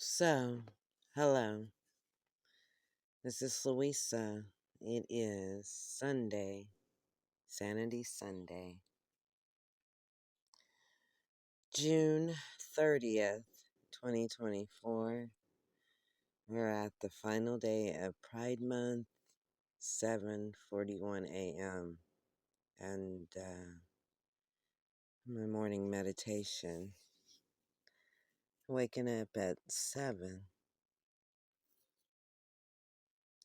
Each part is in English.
So, hello. This is Louisa. It is Sunday, Sanity Sunday, June 30th, 2024. We're at the final day of Pride Month, 7:41 a.m. and my morning meditation. Waking up at 7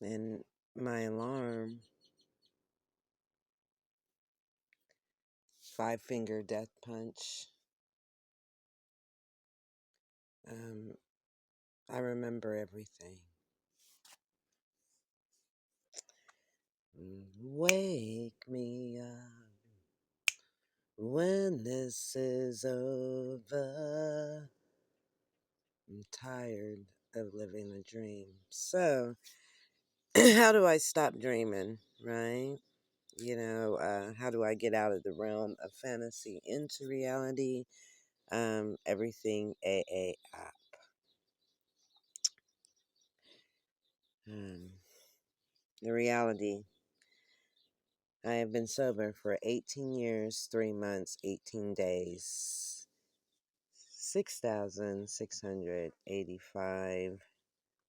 and my alarm, 5-finger death punch. I remember everything. Wake me up when this is over. I'm tired of living a dream. So, how do I stop dreaming, right? How do I get out of the realm of fantasy into reality? Everything AA app. The reality. I have been sober for 18 years, 3 months, 18 days, 6,685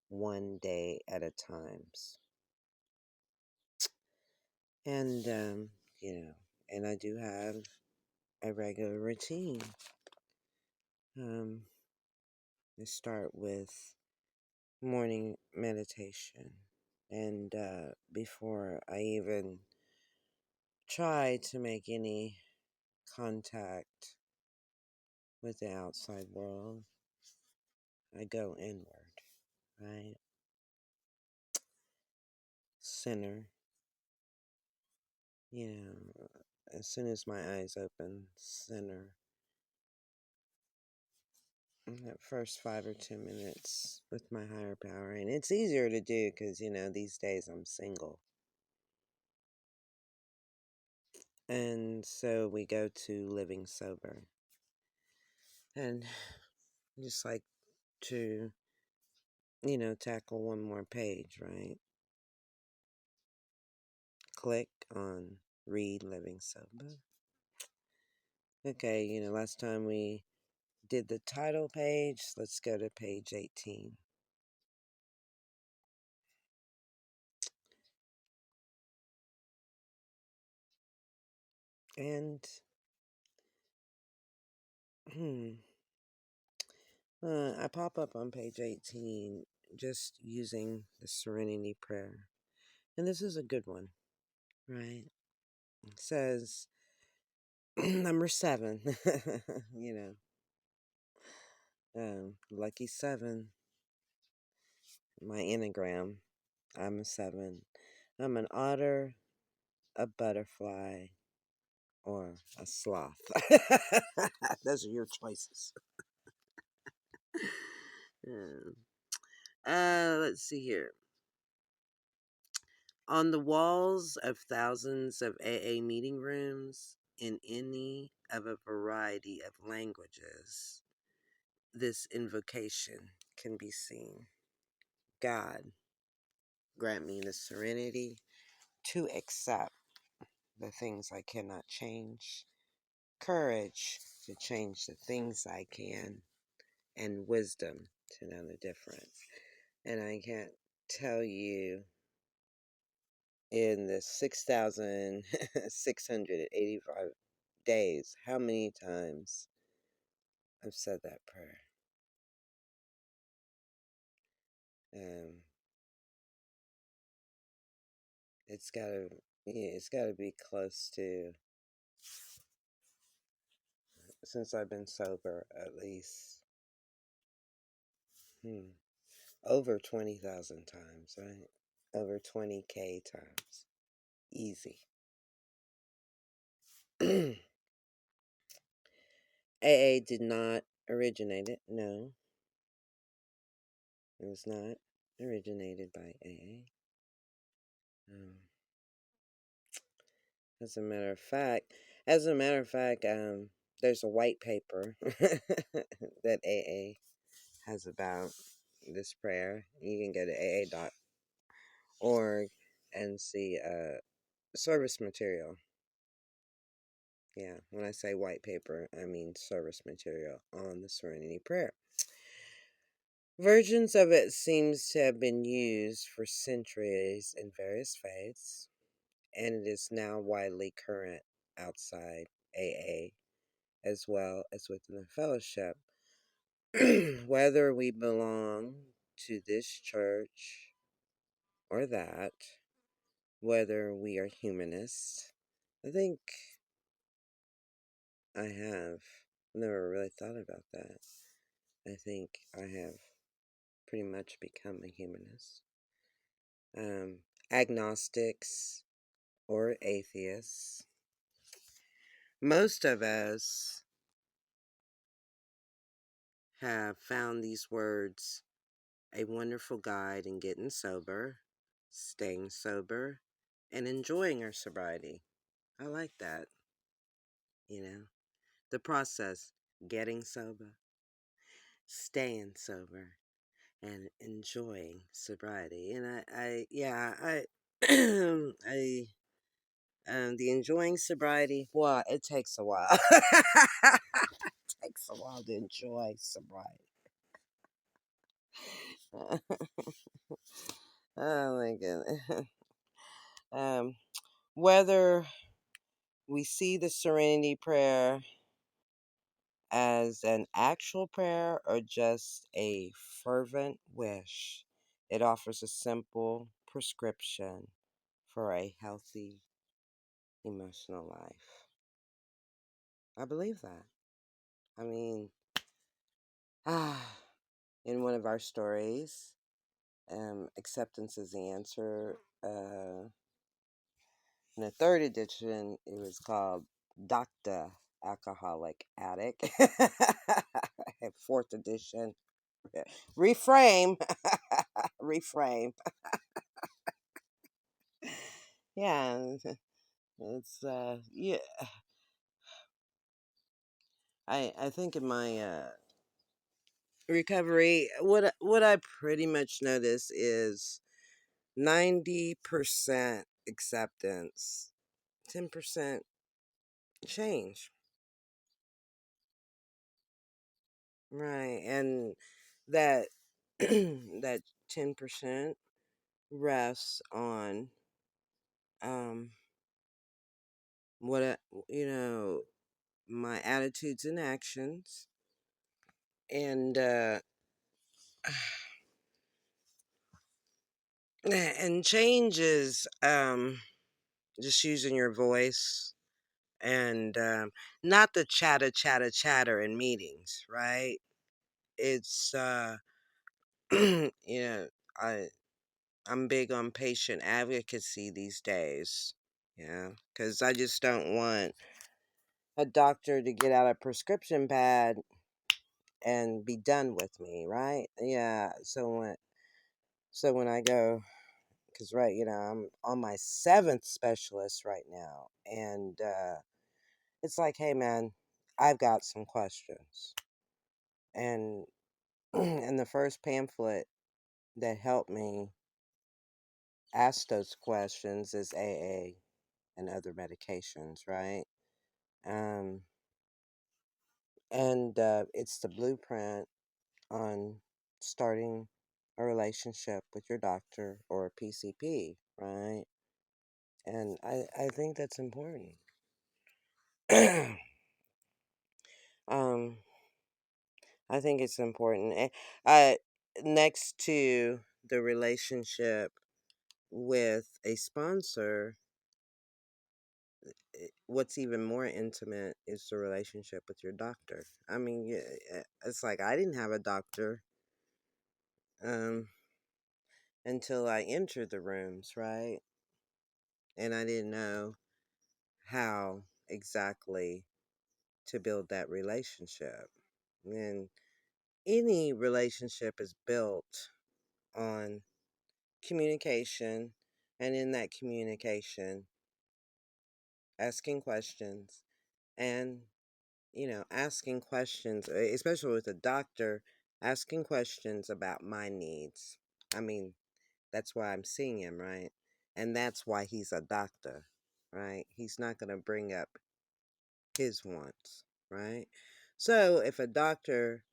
one day at a time. And, and I do have a regular routine. I start with morning meditation. And before I even try to make any contact with the outside world, I go inward, right? Center. As soon as my eyes open, center. That first 5 or 10 minutes with my higher power. And it's easier to do because, these days I'm single. And so we go to living sober. And I just like to, tackle one more page, right? Click on read living sober. Okay, last time we did the title page. Let's go to page 18. And I pop up on page 18 just using the Serenity prayer. And this is a good one, right? It says, number 7, lucky 7, my Enneagram, I'm a 7. I'm an otter, a butterfly, or a sloth. Those are your choices. Let's see here. On the walls of thousands of AA meeting rooms in any of a variety of languages, this invocation can be seen. God, grant me the serenity to accept the things I cannot change, courage to change the things I can, and wisdom to know the difference. And I can't tell you in the 6,685 days how many times I've said that prayer. It's gotta be close to, since I've been sober, at least over 20,000 times, right? Over 20K times. Easy. AA did not originate it. No. It was not originated by AA. As a matter of fact, there's a white paper that AA has about this prayer. You can go to aa.org and see service material. Yeah, when I say white paper, I mean service material on the Serenity prayer. Versions of it seems to have been used for centuries in various faiths, and it is now widely current outside AA as well as within the fellowship. Whether we belong to this church or that, whether we are humanists, I think I have never really thought about that. I think I have pretty much become a humanist. Agnostics or atheists. Most of us have found these words a wonderful guide in getting sober, staying sober, and enjoying our sobriety. I like that. The process, getting sober, staying sober, and enjoying sobriety. And I the enjoying sobriety, well, it takes a while. It takes a while to enjoy sobriety. Oh my goodness. Um, whether we see the Serenity Prayer as an actual prayer or just a fervent wish, it offers a simple prescription for a healthy emotional life. I believe that. I mean, in one of our stories, Acceptance is the Answer, in the third edition, it was called Dr. Alcoholic Addict. Fourth edition, Reframe. Reframe. Yeah, it's, yeah. I think in my recovery, what I pretty much notice is 90% acceptance, 10% change. Right. And that that 10% rests on um what my attitudes and actions, and and change is just using your voice, and not the chatter in meetings, right? It's you know I I'm big on patient advocacy these days. Yeah, because I just don't want a doctor to get out a prescription pad and be done with me, right? Yeah. So when I go, because right, I'm on my seventh specialist right now, and it's like, hey, man, I've got some questions, and and the first pamphlet that helped me ask those questions is AA and other medications, right? Um, and it's the blueprint on starting a relationship with your doctor or a PCP, right? And I think that's important. um, I think it's important. Next to the relationship with a sponsor, what's even more intimate is the relationship with your doctor. I mean, it's like I didn't have a doctor um, until I entered the rooms, right? And I didn't know how exactly to build that relationship. And any relationship is built on communication, and in that communication, asking questions, and asking questions, especially with a doctor, asking questions about my needs. I mean, that's why I'm seeing him, right? And that's why he's a doctor, right? He's not going to bring up his wants, right? So if a doctor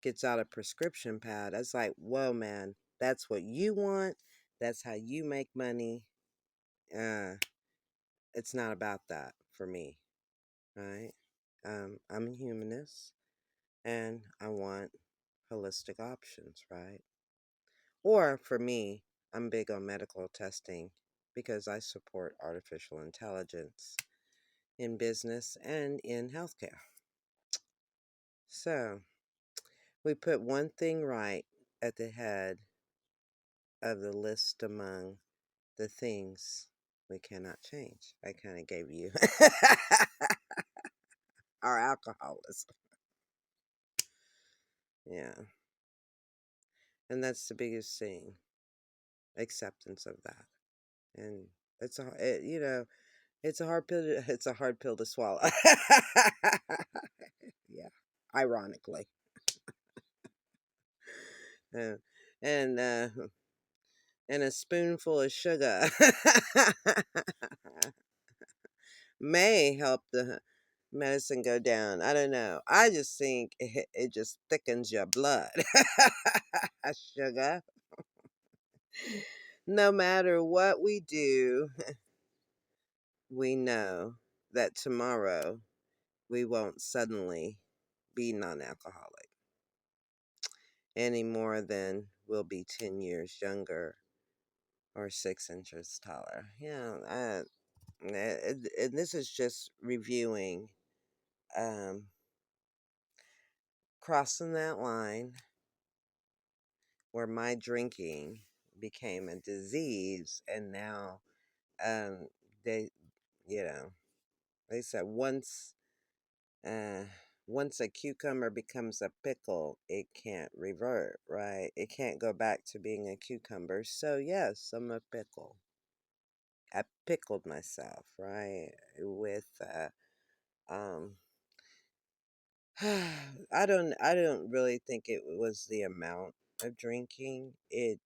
gets out a prescription pad, it's like, whoa, man, that's what you want. That's how you make money. Uh, it's not about that for me, right? I'm a humanist and I want holistic options, right? Or for me, I'm big on medical testing because I support artificial intelligence in business and in healthcare. So we put one thing right at the head of the list among the things we cannot change. I kind of gave you our alcoholism. Yeah. And that's the biggest thing, acceptance of that. And it's a hard pill. It's a hard pill to swallow. Yeah, ironically, uh, and uh, and a spoonful of sugar may help the medicine go down. I don't know. I just think it just thickens your blood. Sugar. No matter what we do, we know that tomorrow we won't suddenly be non alcoholic any more than we'll be 10 years younger or 6 inches taller. And this is just reviewing, um, crossing that line where my drinking became a disease, and now um, they, you know, they said uh, once a cucumber becomes a pickle, it can't revert, right? It can't go back to being a cucumber. So, yes, I'm a pickle. I pickled myself, right? With, um, I don't really think it was the amount of drinking. It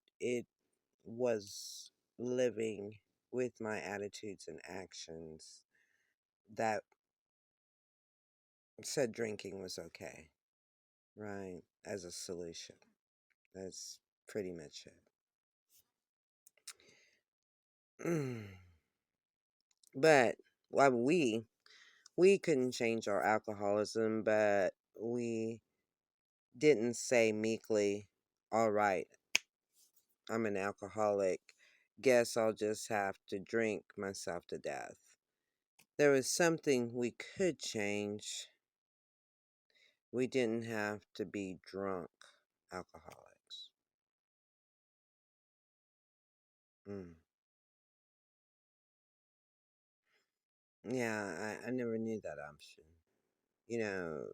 was living with my attitudes and actions that said drinking was okay, right? As a solution. That's pretty much it. But well, we couldn't change our alcoholism, but we didn't say meekly, "All right, I'm an alcoholic. Guess I'll just have to drink myself to death." There was something we could change. We didn't have to be drunk alcoholics. Mm. Yeah, I never knew that option. You know,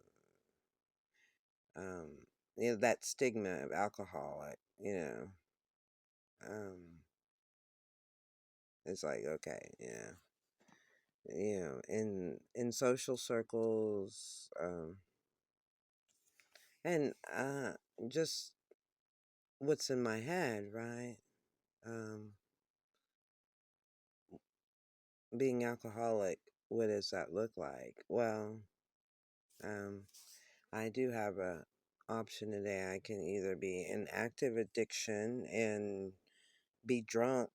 um, that stigma of alcoholic. Um, it's like okay, yeah, in social circles, and just what's in my head, right? Um, being alcoholic, what does that look like? Well, um, I do have a option today. I can either be in active addiction and be drunk,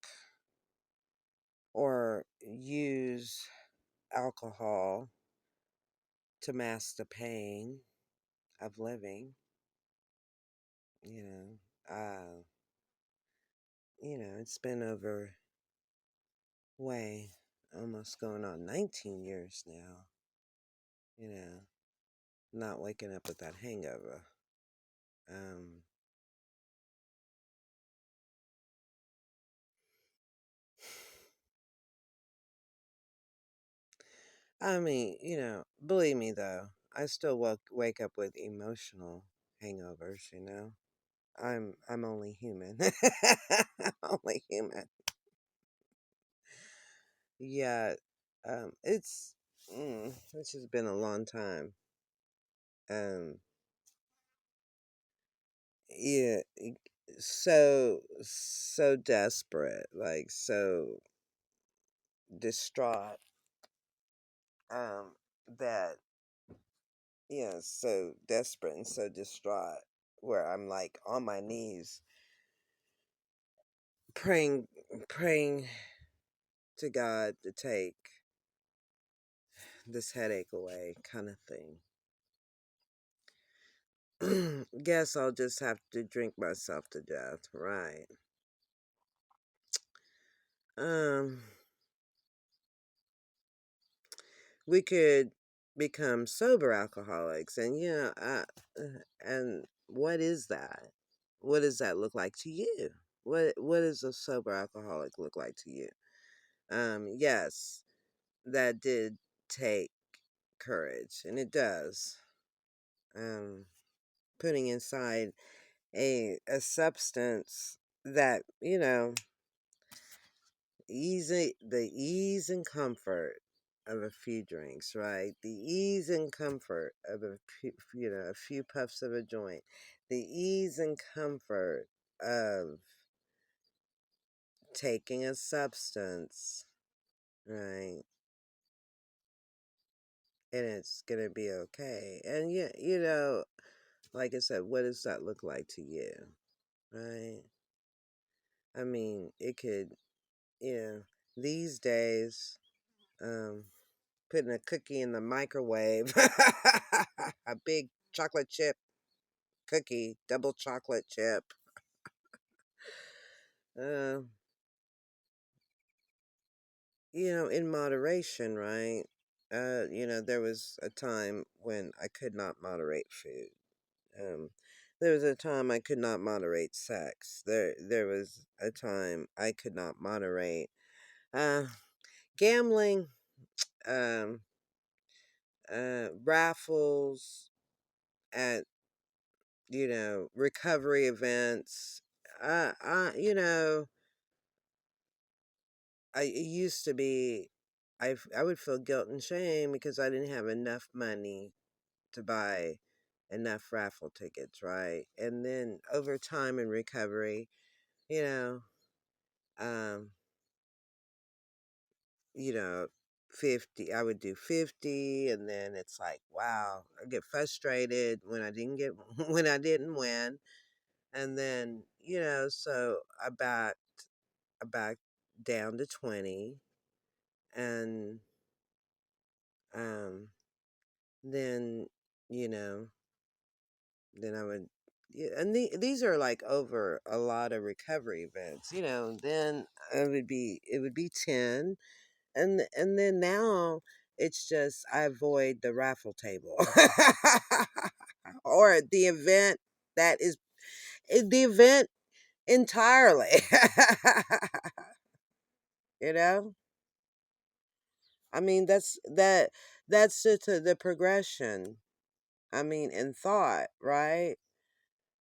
or use alcohol to mask the pain of living. You it's been over way almost going on 19 years now. You know, not waking up with that hangover. Um, I mean, believe me though, I still wake up with emotional hangovers. I'm only human. Only human. Yeah, it's just been a long time. Um, yeah, so desperate, like so distraught, um that yeah, so desperate and so distraught, where I'm like on my knees praying praying to God to take this headache away, kind of thing. Guess I'll just have to drink myself to death, right? um we could become sober alcoholics, and and what is that? What does that look like to you? What does a sober alcoholic look like to you? Yes, that did take courage, and it does. um Putting inside a substance that, the ease and comfort of a few drinks, right? The ease and comfort of a few puffs of a joint. The ease and comfort of taking a substance, right? And it's gonna be okay. And yeah, like I said, what does that look like to you, right? I mean, it could, you know, these days, um, putting a cookie in the microwave, a big chocolate chip cookie, double chocolate chip. Uh, in moderation, right? There was a time when I could not moderate food. Um, there was a time I could not moderate sex. There was a time I could not moderate uh, gambling, um, raffles at recovery events. Uh, uh, you know, it used to be, I would feel guilt and shame because I didn't have enough money to buy enough raffle tickets, right? And then over time in recovery, you know, um, you know, 50, I would do 50, and then it's like, wow, I get frustrated when I didn't get, when I didn't win. And then, so I backed down to 20, and um then, you know, then I would, yeah, and these are like over a lot of recovery events, then it would be 10, and then now it's just I avoid the raffle table or the event that is the event entirely. you know I mean, that's just the progression, I mean, in thought, right?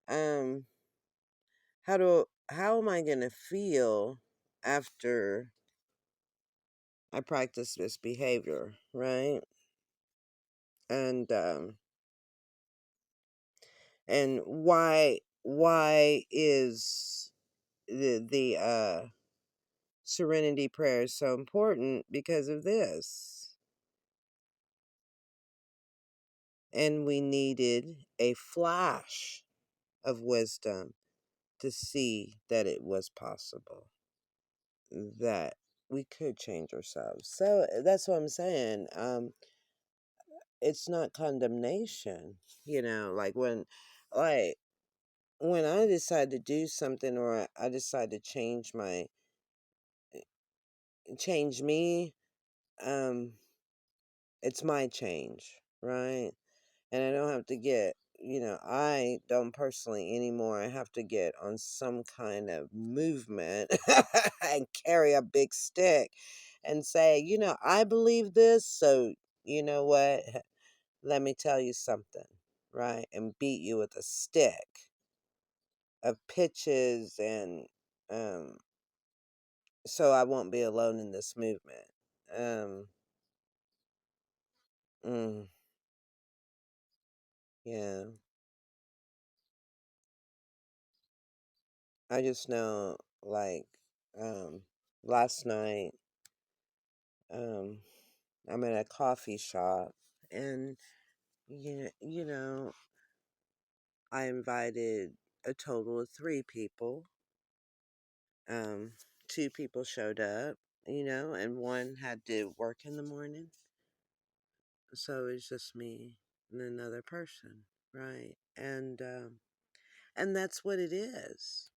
um how am I going to feel after I practice this behavior, right? And um and why is the serenity prayer so important? Because of this. And we needed a flash of wisdom to see that it was possible, that we could change ourselves. So that's what I'm saying. It's not condemnation, like like when I decide to do something, or I decide to change me, um, it's my change, right? And I don't have to I don't personally anymore. I have to get on some kind of movement and carry a big stick and say, I believe this. So, you know what? Let me tell you something, right? And beat you with a stick of pitches, and um, so I won't be alone in this movement. Um, mm, yeah. I just know, like, um, last night, um, I'm at a coffee shop, and you know, I invited a total of 3 people. Um, 2 people showed up, and one had to work in the morning, so it's just me and another person, right? And that's what it is.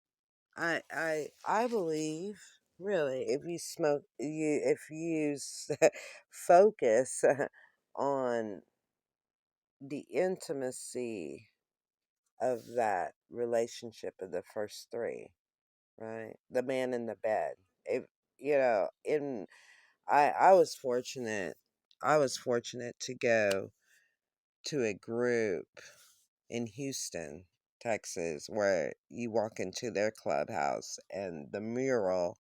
I believe, really, if you focus on the intimacy of that relationship of the first 3, right? The man in the bed. If in I was fortunate. I was fortunate to go to a group in Houston, Texas, where you walk into their clubhouse and the mural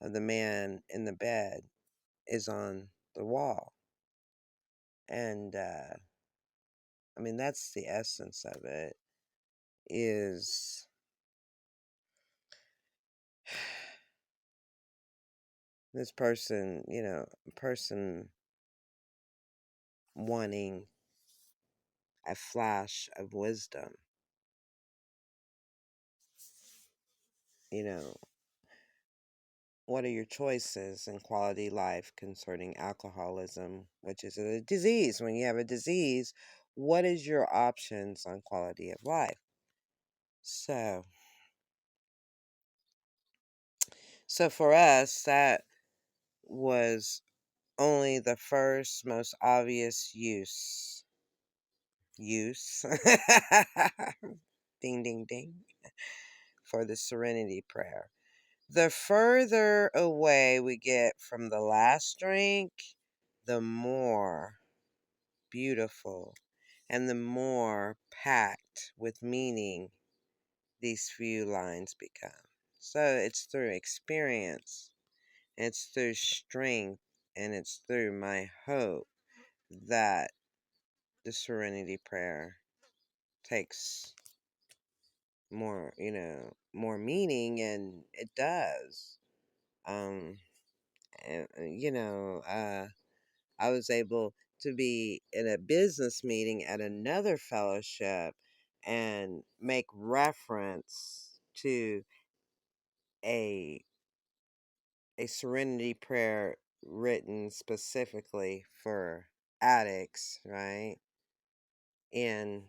of the man in the bed is on the wall. And I mean, that's the essence of it, is this person wanting a flash of wisdom. You know, what are your choices in quality life concerning alcoholism, which is a disease? When you have a disease, what is your options on quality of life? So for us, that was only the first most obvious use ding ding ding for the Serenity prayer. The further away we get from the last drink, the more beautiful and the more packed with meaning these few lines become. So it's through experience, it's through strength, and it's through my hope that the Serenity prayer takes more meaning, and it does. Um, and, I was able to be in a business meeting at another fellowship and make reference to a a serenity prayer written specifically for addicts, right? In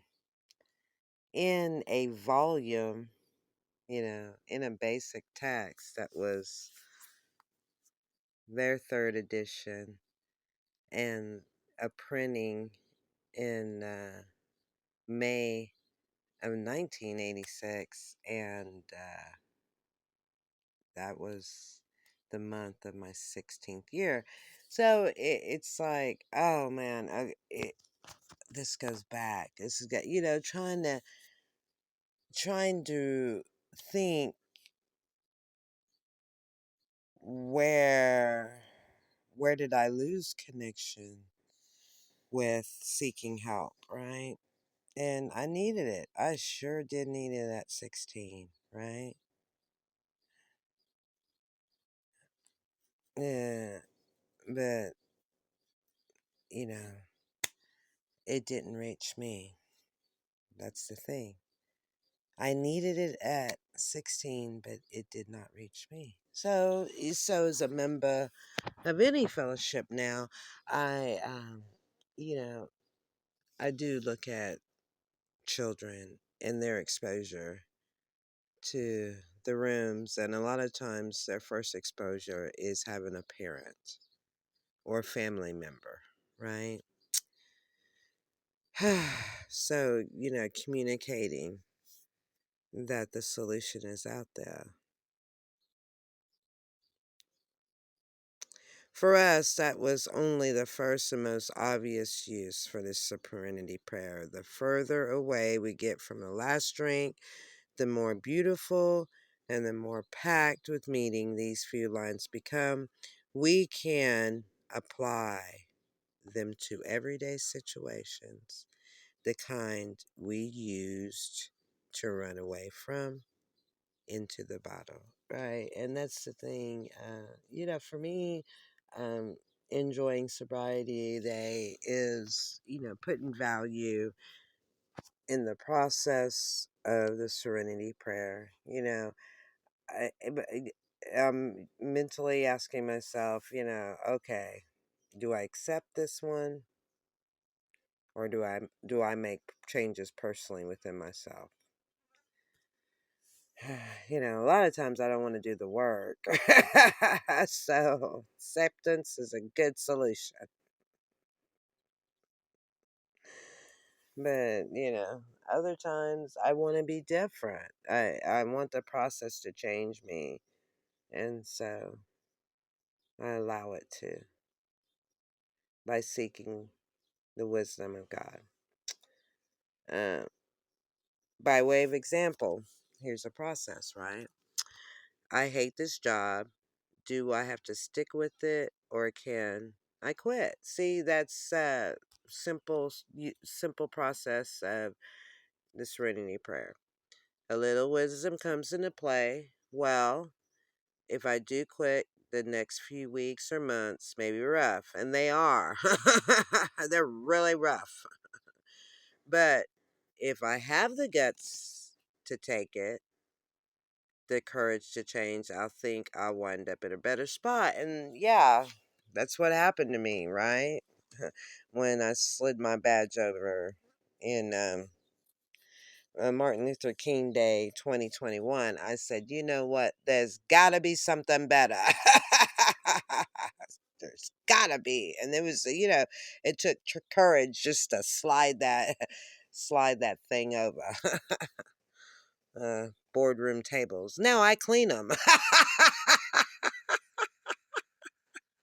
in a volume, in a basic text that was their 3rd edition, and a printing in May of 1986, and that was the month of my 16th year. So it's like, oh man, this goes back. This is trying to think where where did I lose connection with seeking help, right? And I needed it. I sure did need it at 16, right? Yeah, but you know, it didn't reach me. That's the thing. I needed it at 16, but it did not reach me. So as a member of any fellowship now, I, you know, I do look at children and their exposure to the rooms, and a lot of times their first exposure is having a parent or a family member, right? So, communicating that the solution is out there. For us, that was only the first and most obvious use for this serenity prayer. The further away we get from the last drink, the more beautiful and the more packed with meaning these few lines become. We can apply them to everyday situations, the kind we used to run away from, into the bottle, right? And that's the thing, for me, um, enjoying sobriety day is, putting value in the process of the serenity prayer. I'm mentally asking myself, okay, do I accept this one, or do I make changes personally within myself? A lot of times I don't want to do the work. So acceptance is a good solution. But, other times I want to be different. I want the process to change me. And so I allow it to by seeking the wisdom of God. Uh, by way of example, here's a process, right? I hate this job. Do I have to stick with it, or can I quit? See, that's simple process of the Serenity Prayer. A little wisdom comes into play. Well, if I do quit, the next few weeks or months may be rough, and they are. They're really rough. But if I have the guts to take it, the courage to change, I think I'll wind up in a better spot. And yeah, that's what happened to me, right? When I slid my badge over in Martin Luther King Day 2021, I said, you know what? There's got to be something better. There's got to be. And there was, it took courage just to slide that slide that thing over. Boardroom tables. Now I clean them.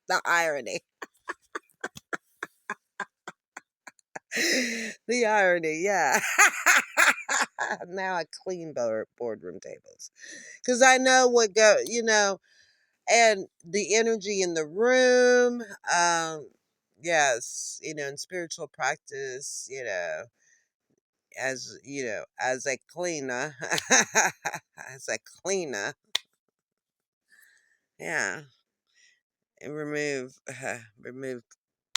The irony. The irony, yeah. Now I clean boardroom tables. Because I know what and the energy in the room. Yes, in spiritual practice, as a cleaner, as a cleaner, yeah, and remove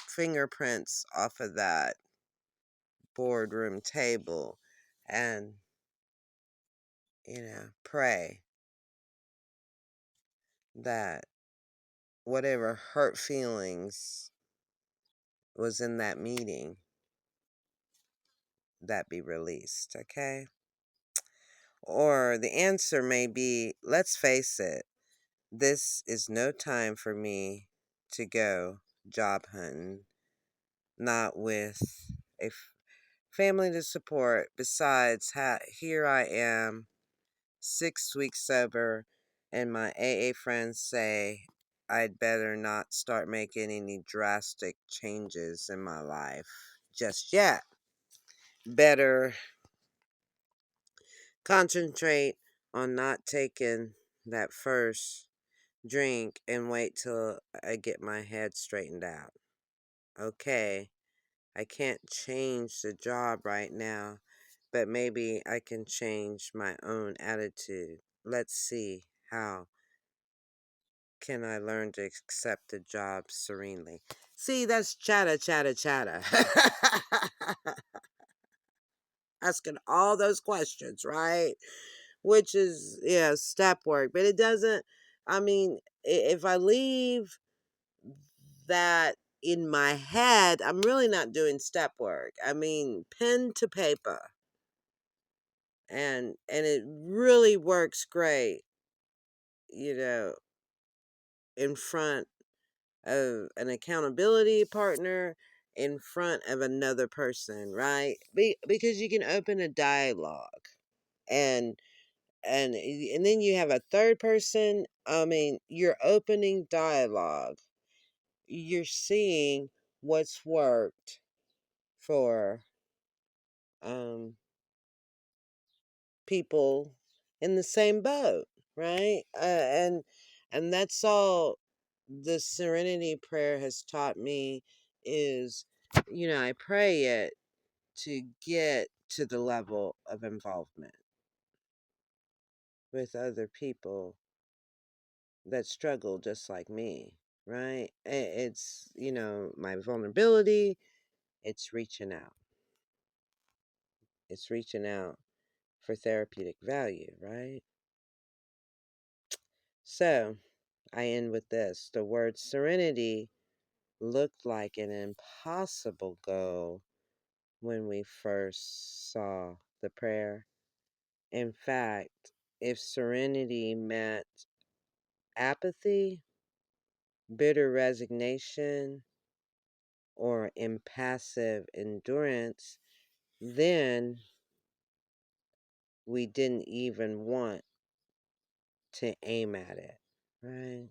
fingerprints off of that boardroom table, and pray that whatever hurt feelings was in that meeting, that be released, okay? Or the answer may be, let's face it, this is no time for me to go job hunting, not with a family to support. Besides, here I am, 6 weeks sober, and my AA friends say I'd better not start making any drastic changes in my life just yet. Better concentrate on not taking that first drink and wait till I get my head straightened out. Okay, I can't change the job right now, but maybe I can change my own attitude. Let's see, how can I learn to accept the job serenely? See, that's chatter, chatter, chatter. Asking all those questions, right? Which is, yeah, step work. But it doesn't, I mean, if I leave that in my head, I'm really not doing step work. I mean, pen to paper. And it really works great, you know, in front of an accountability partner, in front of another person, right? Because you can open a dialogue, and and then you have a third person. I mean, you're opening dialogue. You're seeing what's worked for um people in the same boat, right? And that's all the Serenity Prayer has taught me is, I pray it to get to the level of involvement with other people that struggle just like me, right? It's, my vulnerability, it's reaching out. It's reaching out for therapeutic value, right? So, I end with this. The word serenity looked like an impossible goal when we first saw the prayer. In fact, if serenity meant apathy, bitter resignation, or impassive endurance, then we didn't even want to aim at it, right?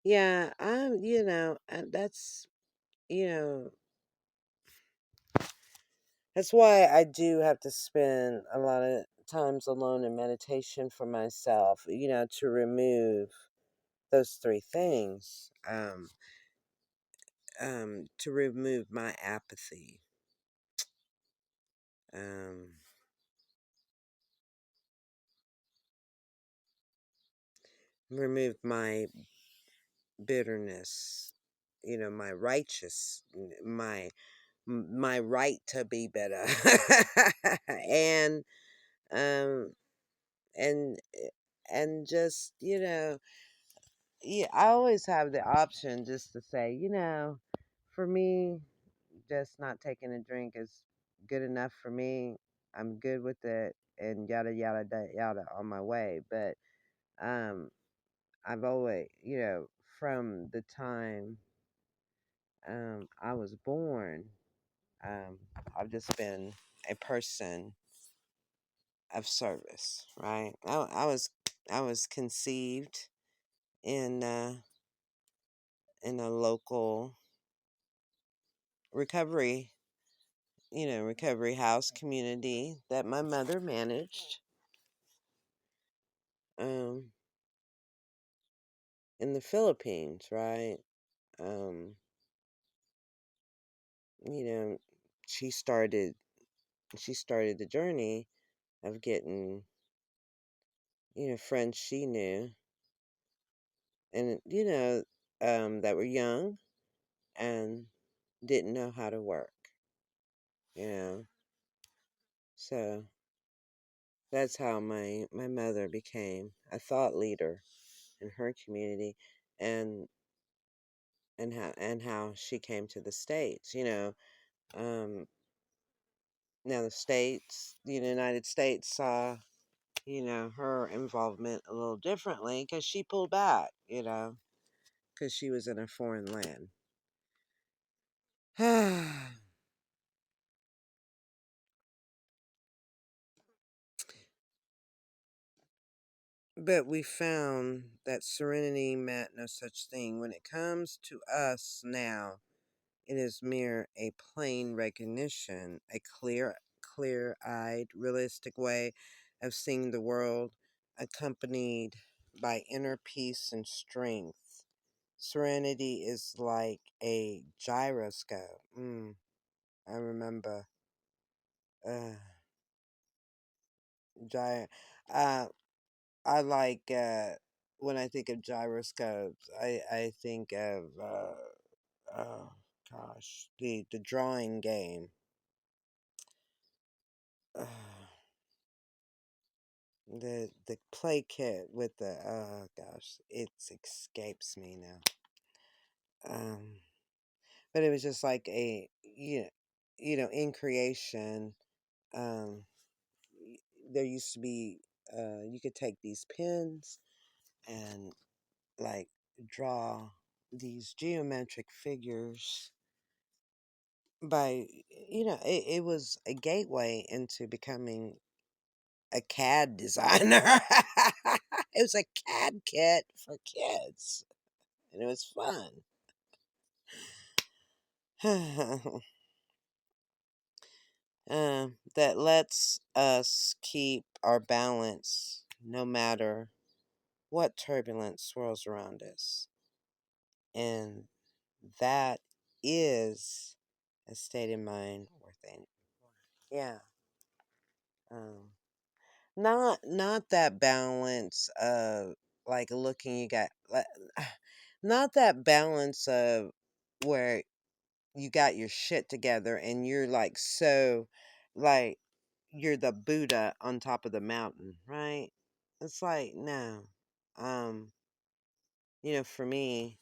Yeah, and you know, that's why I do have to spend a lot of times alone in meditation for myself, to remove those three things. To remove my apathy, um, remove my bitterness, my my right to be better, and um, and and just yeah, I always have the option just to say, for me, just not taking a drink is good enough for me. I'm good with it, and yada yada yada on my way. But um, I've always, from the time I was born, um, I've just been a person of service. Right? I was conceived in in a local recovery recovery house community that my mother managed um, in the Philippines, right? Um, you know, she started she started the journey of getting friends she knew and that were young and didn't know how to work, you know. So that's how my mother became a thought leader in her community, and how she came to the States. Um, Now the United States saw her involvement a little differently because she pulled back, because she was in a foreign land. But we found that serenity meant no such thing. When it comes to us now, it is mere a plain recognition, a clear-eyed, realistic way of seeing the world, accompanied by inner peace and strength. Serenity is like a gyroscope. I remember. Uh, gy- uh, I like when I think of gyroscopes. I think of oh gosh, the drawing game. The play kit with the oh gosh, it escapes me now. But it was just like a in creation. Um, there used to be you could take these pens and like draw these geometric figures by it was a gateway into becoming a CAD designer. It was a CAD kit for kids, and it was fun. That lets us keep our balance no matter what turbulence swirls around us. And that is a state of mind worth aiming for. Yeah. Um, Not that balance of like looking you got not that balance of where you got your shit together and you're like so like you're the Buddha on top of the mountain, right? It's like no. Um, for me,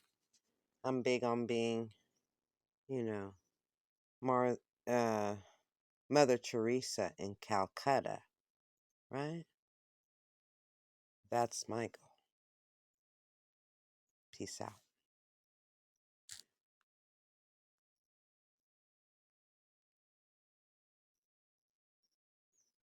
I'm big on being, you know, Mar uh Mother Teresa in Calcutta, right? That's my goal. Peace out.